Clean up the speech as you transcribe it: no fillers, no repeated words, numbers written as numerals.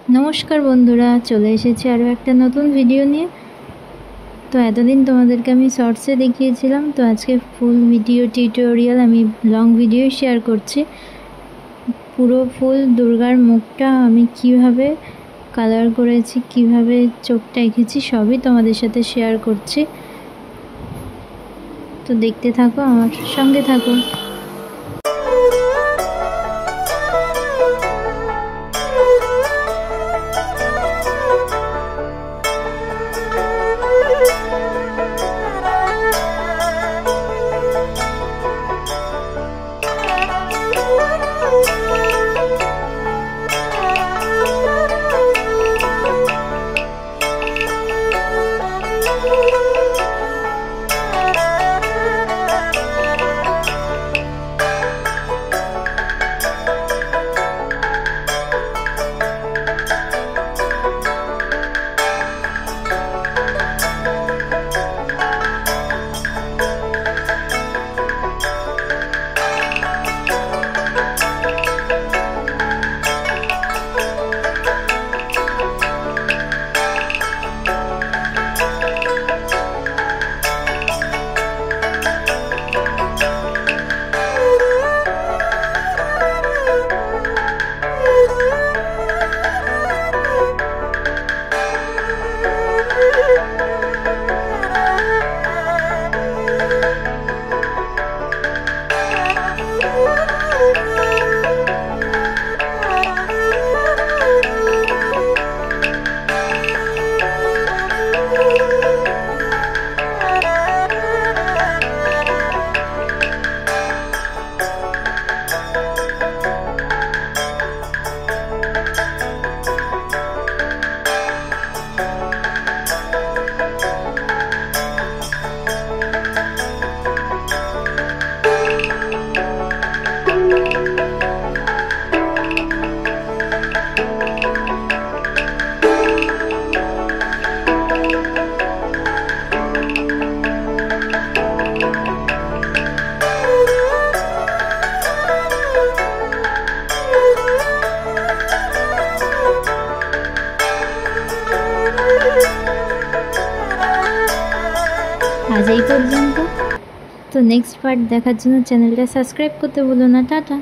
नमस्कार बंधुरा चले एसेছি আরও একটা নতুন ভিডিও নিয়ে। তো এতদিন তোমাদেরকে আমি শর্টসে দেখিয়েছিলাম, তো আজকে ফুল ভিডিও টিউটোরিয়াল আমি লং ভিডিও শেয়ার করছি। পুরো ফুল দুর্গার মুখটা আমি কিভাবে কালার করেছি, কিভাবে চোখটা এঁকেছি সবই তোমাদের সাথে শেয়ার করছি। তো দেখতে থাকো, আমার সঙ্গে থাকো। आज এই পর্যন্ত। তো নেক্সট পার্ট দেখার জন্য চ্যানেলটা সাবস্ক্রাইব করতে ভুলো না। টাটা।